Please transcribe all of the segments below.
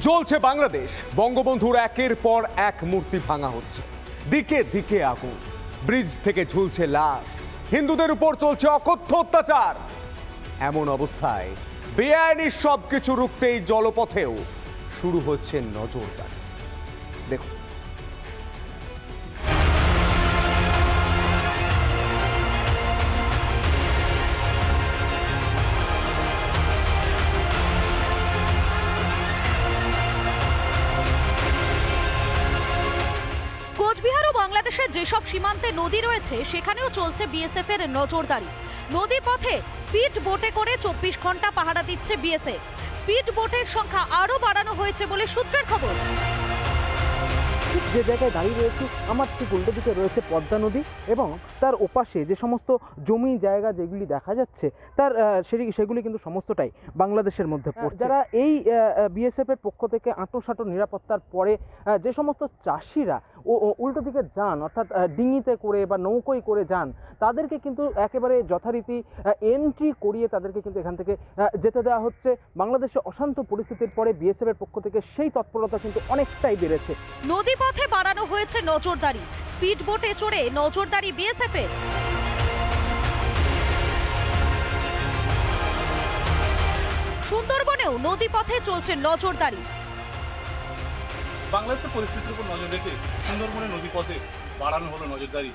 জ্বলছে বাংলাদেশ। বঙ্গবন্ধুর একের পর এক মূর্তি ভাঙা হচ্ছে, দিকে দিকে আগুন, ব্রিজ থেকে ঝুলছে লাশ, হিন্দুদের উপর চলছে অকথ্য অত্যাচার। এমন অবস্থায় বেআইনি সবকিছু রুখতেই জলপথেও শুরু হচ্ছে নজরদারি। দেখুন, কোচবিহার ও বাংলাদেশের যেসব সীমান্তে নদী রয়েছে সেখানেও চলছে বিএসএফ এর নজরদারি। নদী পথে স্পিড বোটে করে 24 ঘন্টা পাহারা দিচ্ছে বিএসএফ। স্পিড বোটের সংখ্যা আরও বাড়ানো হয়েছে বলে সূত্রের খবর। যে জায়গায় দাঁড়িয়ে রয়েছে আমার ঠিক উল্টো দিকে রয়েছে পদ্মা নদী এবং তার ওপাশে যে সমস্ত জমি জায়গা যেগুলি দেখা যাচ্ছে তার সেগুলি কিন্তু সমস্তটাই বাংলাদেশের মধ্যে পড়ছে। যারা এই বিএসএফ এর পক্ষ থেকে আঁটো নিরাপত্তার পরে যে সমস্ত চাষিরা উল্টো দিকে যান, অর্থাৎ ডিঙিতে করে বা নৌকোয় করে যান, তাদেরকে কিন্তু একেবারে যথারীতি এন্ট্রি করিয়ে তাদেরকে কিন্তু এখান থেকে যেতে দেওয়া হচ্ছে। বাংলাদেশে অশান্ত পরিস্থিতির পরে বিএসএফ এর পক্ষ থেকে সেই তৎপরতা কিন্তু অনেকটাই বেড়েছে। নদী পথে বাড়ানো হয়েছে নজরদারি, স্পিড বোটে চড়ে নজরদারি বিএসএফ এর। সুন্দরবনেও নদী পথে চলছে নজরদারি। বাংলাদেশের পরিস্থিতির উপর নজর রেখে সুন্দরবনের নদীপথে বাড়ানো হলো নজরদারি।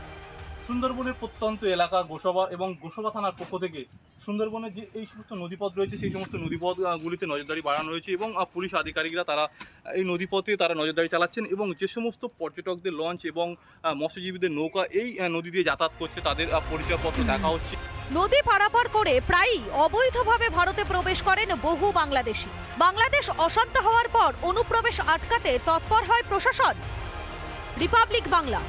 সুন্দরবনের প্রত্যন্ত এলাকা গোসাবা এবং গোসাবা থানার পক্ষ থেকে সুন্দরবনের যে এই সমস্ত নদীপথ রয়েছে সেই সমস্ত নদীপথগুলিতে নজরদারি বাড়ানো হয়েছে এবং পুলিশ আধিকারিকরা তারা এই নদীপথে তারা নজরদারি চালাচ্ছেন এবং যে সমস্ত পর্যটকদের লঞ্চ এবং মৎস্যজীবীদের নৌকা এই নদী দিয়ে যাতায়াত করছে তাদের পরিচয়পত্র দেখা হচ্ছে। নদী পারাপার করে প্রায়ই অবৈধভাবে ভারতে প্রবেশ করেন বহু বাংলাদেশি। বাংলাদেশ অশান্ত হওয়ার পর অনুপ্রবেশ আটকাতে তৎপর হয় প্রশাসন। রিপাবলিক বাংলা।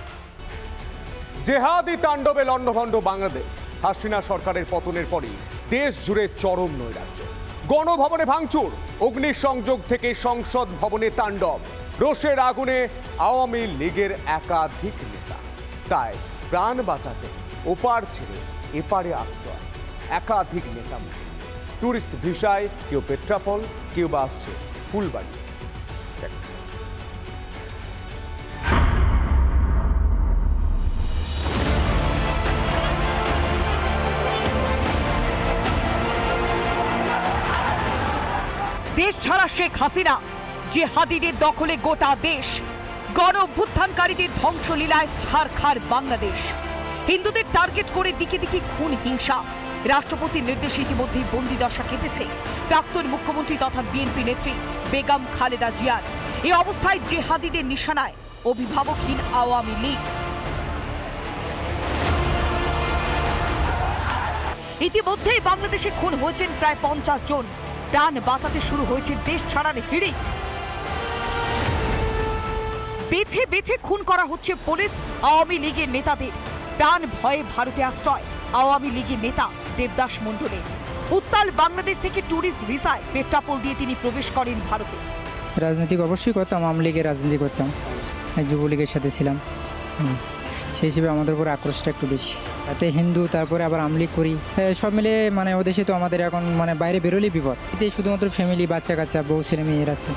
জেহাদি তাণ্ডবে লণ্ডভণ্ড বাংলাদেশ। হাসিনা সরকারের পতনের পরই দেশ জুড়ে চরম নৈরাজ্য। গণভবনে ভাঙচুর, অগ্নিসংযোগ থেকে সংসদ ভবনে তাণ্ডব। রোষের আগুনে আওয়ামী লীগের একাধিক নেতা। তাই প্রাণ বাঁচাতে ওপার ছেড়ে এপারে আশ্রয় একাধিক নেতা। টুরিস্ট ভিসায় কেউ পেট্রাপল, কেউ বা আসছে ফুলবাড়ি। দেশ ছাড়া শেখ হাসিনা, জিহাদিদের দখলে গোটা দেশ। গণ অভ্যুত্থানকারীদের ধ্বংসলীলায় ছারখার বাংলাদেশ। হিন্দুদের টার্গেট করে দিকে দিকে খুন হিংসা। রাষ্ট্রপতির নির্দেশে ইতিমধ্যেই বন্দিদশা কেটেছে প্রাক্তন মুখ্যমন্ত্রী তথা বিএনপি নেত্রী বেগম খালেদা জিয়ার। এই অবস্থায় জিহাদিদের নিশানায় অভিভাবকহীন আওয়ামী লীগ। ইতিমধ্যেই বাংলাদেশে খুন হয়েছেন প্রায় 50 জন। প্রাণ বাঁচাতে শুরু হয়েছে দেশ ছাড়ার হিড়িক। বেছে বেছে খুন করা হচ্ছে পুলিশ আওয়ামী লীগের নেতাদের। প্রাণ ভয়ে ভারতে আশ্রয় আওয়ামী লীগের নেতা দেবদাস মণ্ডলের। উত্তাল বাংলাদেশ থেকে টুরিস্ট ভিসায় পেট্রাপল দিয়ে তিনি প্রবেশ করেন ভারতে। রাজনীতি অবশ্যই করতাম, আওয়ামী লীগের রাজনীতি করতাম, যুবলীগের সাথে ছিলাম। সেই হিসেবে আমাদের উপর আক্রোশটা একটু বেশি। তাতে হিন্দু, তারপরে আবার আমলিগ করি, সব মিলে মানে ওদেশে তো আমাদের এখন মানে বাইরে বেরোলেই বিপদ। এতে শুধুমাত্র ফ্যামিলি, বাচ্চা কাচ্চা, বউ ছেলে মেয়ের আছে।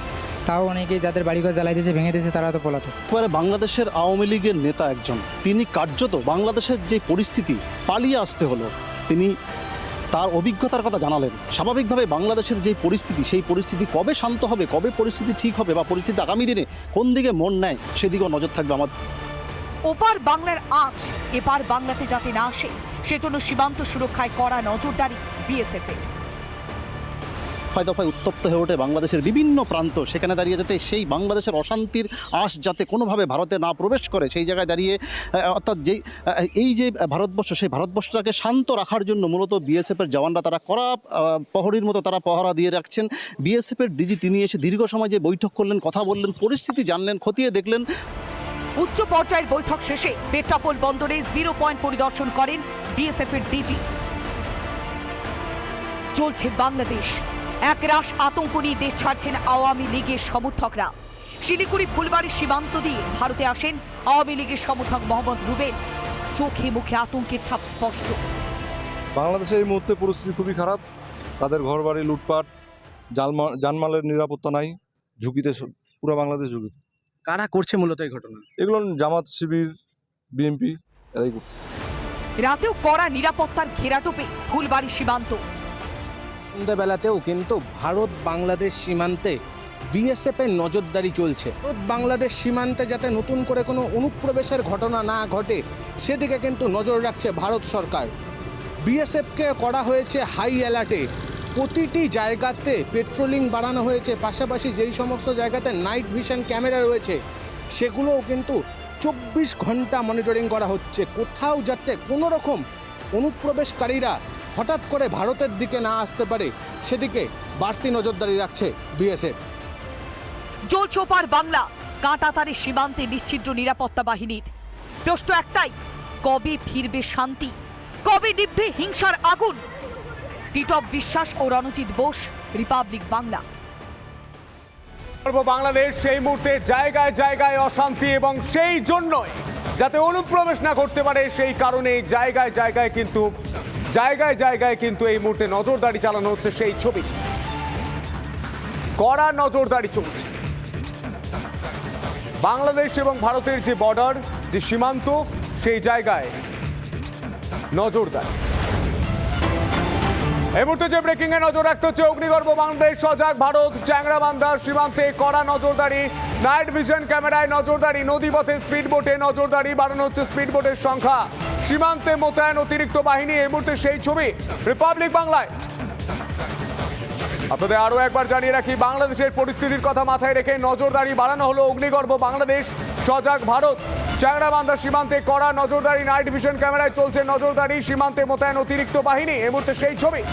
তাও অনেকে যাদের বাড়িঘর জ্বালাই দিয়েছে, ভেঙে দিয়েছে, তারা তো পলাতক। এবারে বাংলাদেশের আওয়ামী লীগের নেতা একজন, তিনি কার্যত বাংলাদেশের যে পরিস্থিতি পালিয়ে আসতে হলো, তিনি তার অভিজ্ঞতার কথা জানালেন। স্বাভাবিকভাবে বাংলাদেশের যে পরিস্থিতি, সেই পরিস্থিতি কবে শান্ত হবে, কবে পরিস্থিতি ঠিক হবে বা পরিস্থিতি আগামী দিনে কোন দিকে মন নেয় সেদিকেও নজর থাকবে আমাদের। ওপার বাংলার আঁচ এপার বাংলাতে যাতে না আসে সেজন্য সীমান্ত সুরক্ষায় কড়া নজরদারি বিএসএফ এর। দফায় উত্তপ্ত হয়ে ওঠে বাংলাদেশের বিভিন্ন প্রান্ত। সেখানে দাঁড়িয়ে যাতে সেই বাংলাদেশের অশান্তির আঁশ যাতে কোনোভাবে ভারতে না প্রবেশ করে, সেই জায়গায় দাঁড়িয়ে অর্থাৎ এই যে ভারতবর্ষ, সেই ভারতবর্ষটাকে শান্ত রাখার জন্য মূলত বিএসএফের জওয়ানরা তারা কড়া প্রহরীর মতো তারা পহরা দিয়ে রাখছেন। বিএসএফের ডিজি তিনি এসে দীর্ঘ সময় যে বৈঠক করলেন, কথা বললেন, পরিস্থিতি জানলেন, খতিয়ে দেখলেন। উচ্চ পর্যায়ের বৈঠক শেষে পেট্রাপল বন্দরে 0 পয়েন্ট পরিদর্শন করেন বিএসএফ এর ডিজি। চলছে বাংলাদেশ। একরাশ আতঙ্ক নিয়ে দেশ ছাড়ছেন আওয়ামী লীগের সমর্থকরা। শিলিগুড়ি ফুলবাড়ি সীমান্ত দিয়ে ভারতে আসেন আওয়ামী লীগের সমর্থক মোহাম্মদ রুবেল। চোখে মুখে আতঙ্কের ছাপ স্পষ্ট। বাংলাদেশের এই মুহূর্তে পরিস্থিতি খুবই খারাপ। তাদের ঘরবাড়ি লুটপাট, জানমালের নিরাপত্তা নাই, ঝুঁকিতে পুরো বাংলাদেশ ঝুঁকিতে। কারা করছে মূলত এই ঘটনা? এগুলো জামাত শিবির বিএনপি এরাই করতেছে। রাতেও কড়া নিরাপত্তার ঘেরাটোপে ফুলবাড়ি সীমান্ত। সন্ধ্যাবেলাতেও কিন্তু ভারত বাংলাদেশ সীমান্তে বিএসএফ এর নজরদারি চলছে। ভারত বাংলাদেশ সীমান্তে যাতে নতুন করে কোনো অনুপ্রবেশের ঘটনা না ঘটে সেদিকে কিন্তু নজর রাখছে ভারত সরকার। বিএসএফকে করা হয়েছে হাই অ্যালার্টে, প্রতিটি জায়গাতে পেট্রোলিং বাড়ানো হয়েছে, পাশাপাশি যেই সমস্ত জায়গাতে নাইট ভিশন ক্যামেরা রয়েছে সেগুলোও কিন্তু 24 ঘন্টা মনিটরিং করা হচ্ছে, কোথাও যাতে কোনো রকম অনুপ্রবেশকারীরা হঠাৎ করে ভারতের দিকে না আসতে পারে সেদিকে বাড়তি নজরদারি রাখছে বিএসএফ। জ্বলছে ওপার বাংলা, কাঁটাতারে সীমান্তে নিশ্ছিদ্র নিরাপত্তা বাহিনীর। প্রশ্ন একটাই, কবে ফিরবে শান্তি, কবে নিভবে হিংসার আগুন? টিটপ বিশ্বাস ও রণজিৎ বোস, রিপাবলিক বাংলা। বাংলাদেশ সেই মুহূর্তে জায়গায় জায়গায় অশান্তি, এবং সেই জন্যই যাতে অনুপ্রবেশ না করতে পারে সেই কারণে জায়গায় জায়গায় কিন্তু এই মুহূর্তে নজরদারি চালানো হচ্ছে। সেই ছবি, কড়া নজরদারি চলছে। বাংলাদেশ এবং ভারতের যে বর্ডার, যে সীমান্ত, সেই জায়গায় নজরদারি। এই মুহূর্তে যে ব্রেকিং এ নজর রাখতে হচ্ছে, অগ্নিগর্ভ বাংলাদেশ, সজাগ ভারত, চ্যাংরাবান্ধা সীমান্তে কড়া নজরদারি, নাইট ভিশন ক্যামেরায় নজরদারি, নদীপথে স্পিড বোটে নজরদারি, বাড়ানো হচ্ছে স্পিড বোটের সংখ্যা, সীমান্তে মোতায়েন অতিরিক্ত বাহিনী। এই মুহূর্তে সেই ছবি রিপাবলিক বাংলায়। আপনাদের আরো একবার জানিয়ে রাখি, বাংলাদেশের পরিস্থিতির কথা মাথায় রেখে নজরদারি বাড়ানো হলো। অগ্নিগর্ভ বাংলাদেশ, সজাগ ভারত, চ্যাংরাবান্ধা সীমান্তে কড়া নজরদারি, নাইট ভিশন ক্যামেরায় চলছে নজরদারি, সীমান্তে মোতায়েন অতিরিক্ত বাহিনী। এই মুহূর্তে সেই ছবি।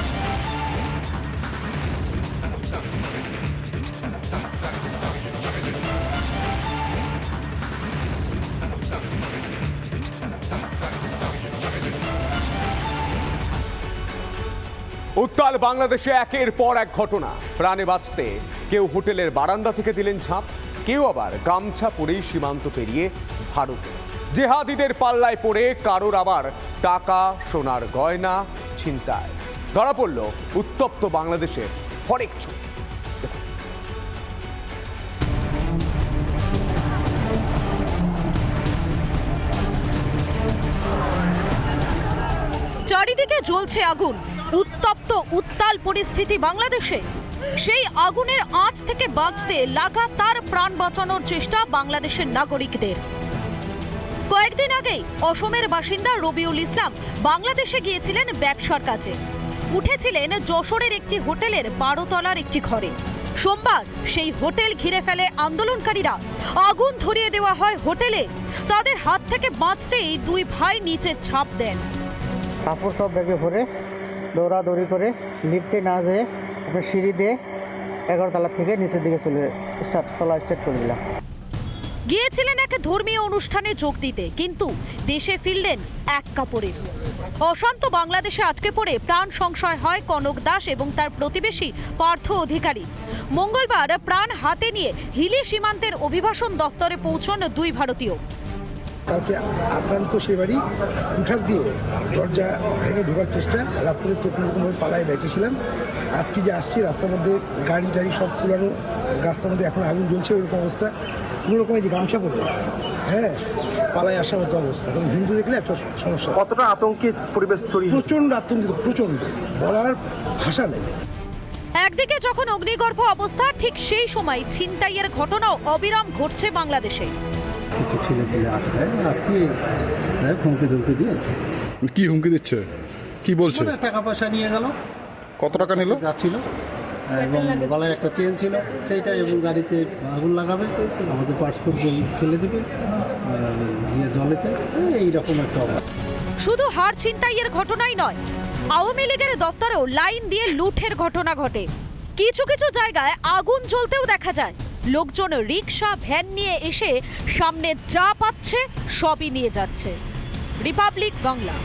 উত্তাল বাংলাদেশে একের পর এক ঘটনা। প্রাণে বাঁচতে কেউ হোটেলের বারান্দা থেকে দিলেন ঝাঁপ, কেউ আবার গামছা পরেই সীমান্ত পেরিয়ে ভারতে। জেহাদিদের পাল্লায় পড়ে কারোর আবার টাকা সোনার গয়না ছিনতাই। ধরা পড়ল উত্তপ্ত বাংলাদেশের হরেক ছবি। চারিদিকে জ্বলছে আগুন, উত্তপ্ত উত্তাল পরিস্থিতি বাংলাদেশে। সেই আগুনের আঁচ থেকে বাঁচতে লাগাতার প্রাণ বাঁচানোর চেষ্টা বাংলাদেশের নাগরিকদের। কয়েকদিন আগেই অসমের বাসিন্দা রবিউল ইসলাম বাংলাদেশে গিয়েছিলেন ব্যবসার কাজে। উঠেছিলেন যশোরের একটি হোটেলের 12 তলার একটি ঘরে। সোমবার সেই হোটেল ঘিরে ফেলে আন্দোলনকারীরা, আগুন ধরিয়ে দেওয়া হয় হোটেলে। তাদের হাত থেকে বাঁচতেই দুই ভাই নিচে ঝাঁপ দেন। কাপড় সব ব্যাগে ভরে দৌড়াদৌড়ি করে লিফটে না যেয়ে আপনার সিঁড়ি দিয়ে 11 তলা থেকে নিচের দিকে চলা স্টার্ট করে দিলাম। গিয়েছিলেন এক ধর্মীয় অনুষ্ঠানে যোগ দিতে, কিন্তু দেশে ফিরলেন এক কাপড়ে। অশান্ত বাংলাদেশে আটকে পড়ে প্রাণ সংশয় হয় কনক দাস এবং তার প্রতিবেশী পার্থ অধিকারী। মঙ্গলবার প্রাণ হাতে নিয়ে হিলি সীমান্তের অভিবাসন দপ্তরে পৌঁছন দুই ভারতীয়। কালকে আক্রান্ত সে বাড়ি উঠার দিয়ে দরজা ভেঙে ঢোকার চেষ্টা, রাত্রে তো কোনোরকমভাবে পালায় বেঁচেছিলাম। আজকে যে আসছি রাস্তার মধ্যে গাড়ি টাড়ি সব পুরানো, রাস্তার মধ্যে এখন আগুন জ্বলছে, ওইরকম অবস্থা। কোনো রকমের যে গামছা পড়বে, হ্যাঁ, পালায় আসার মতো অবস্থা। এবং হিন্দু দেখলে একটা সমস্যা। কতটা আতঙ্কের পরিবেশ তৈরি? প্রচণ্ড আতঙ্কিত, প্রচণ্ড, বলার ভাষা নেই। একদিকে যখন অগ্নিগর্ভ অবস্থা, ঠিক সেই সময় ছিনতাইয়ের ঘটনাও অবিরাম ঘটছে বাংলাদেশে। কিছু ছেলেপেলে আসবে আর কি হুমকি ধুমকি দিয়েছে। কি হুমকি দিচ্ছে, কি বলছে? টাকা পয়সা নিয়ে গেল। কত টাকা নিল? যাচ্ছিল এবং গলায় একটা চেন ছিল সেইটা, এবং গাড়িতে আগুন লাগাবে, আমাদের পাসপোর্ট ফেলে দেবে জলেতে, এইরকম একটা অবস্থা। শুধু হার ছিনতাইয়ের ঘটনাই নয়, আওয়ামী লীগের দপ্তরেও লাইন দিয়ে লুঠের ঘটনা ঘটে। কিছু কিছু জায়গায় আগুন জ্বলতেও দেখা যায়। লোকজন রিকশা ভ্যান নিয়ে এসে সামনে যা পাচ্ছে সবই নিয়ে যাচ্ছে। রিপাবলিক বাংলা।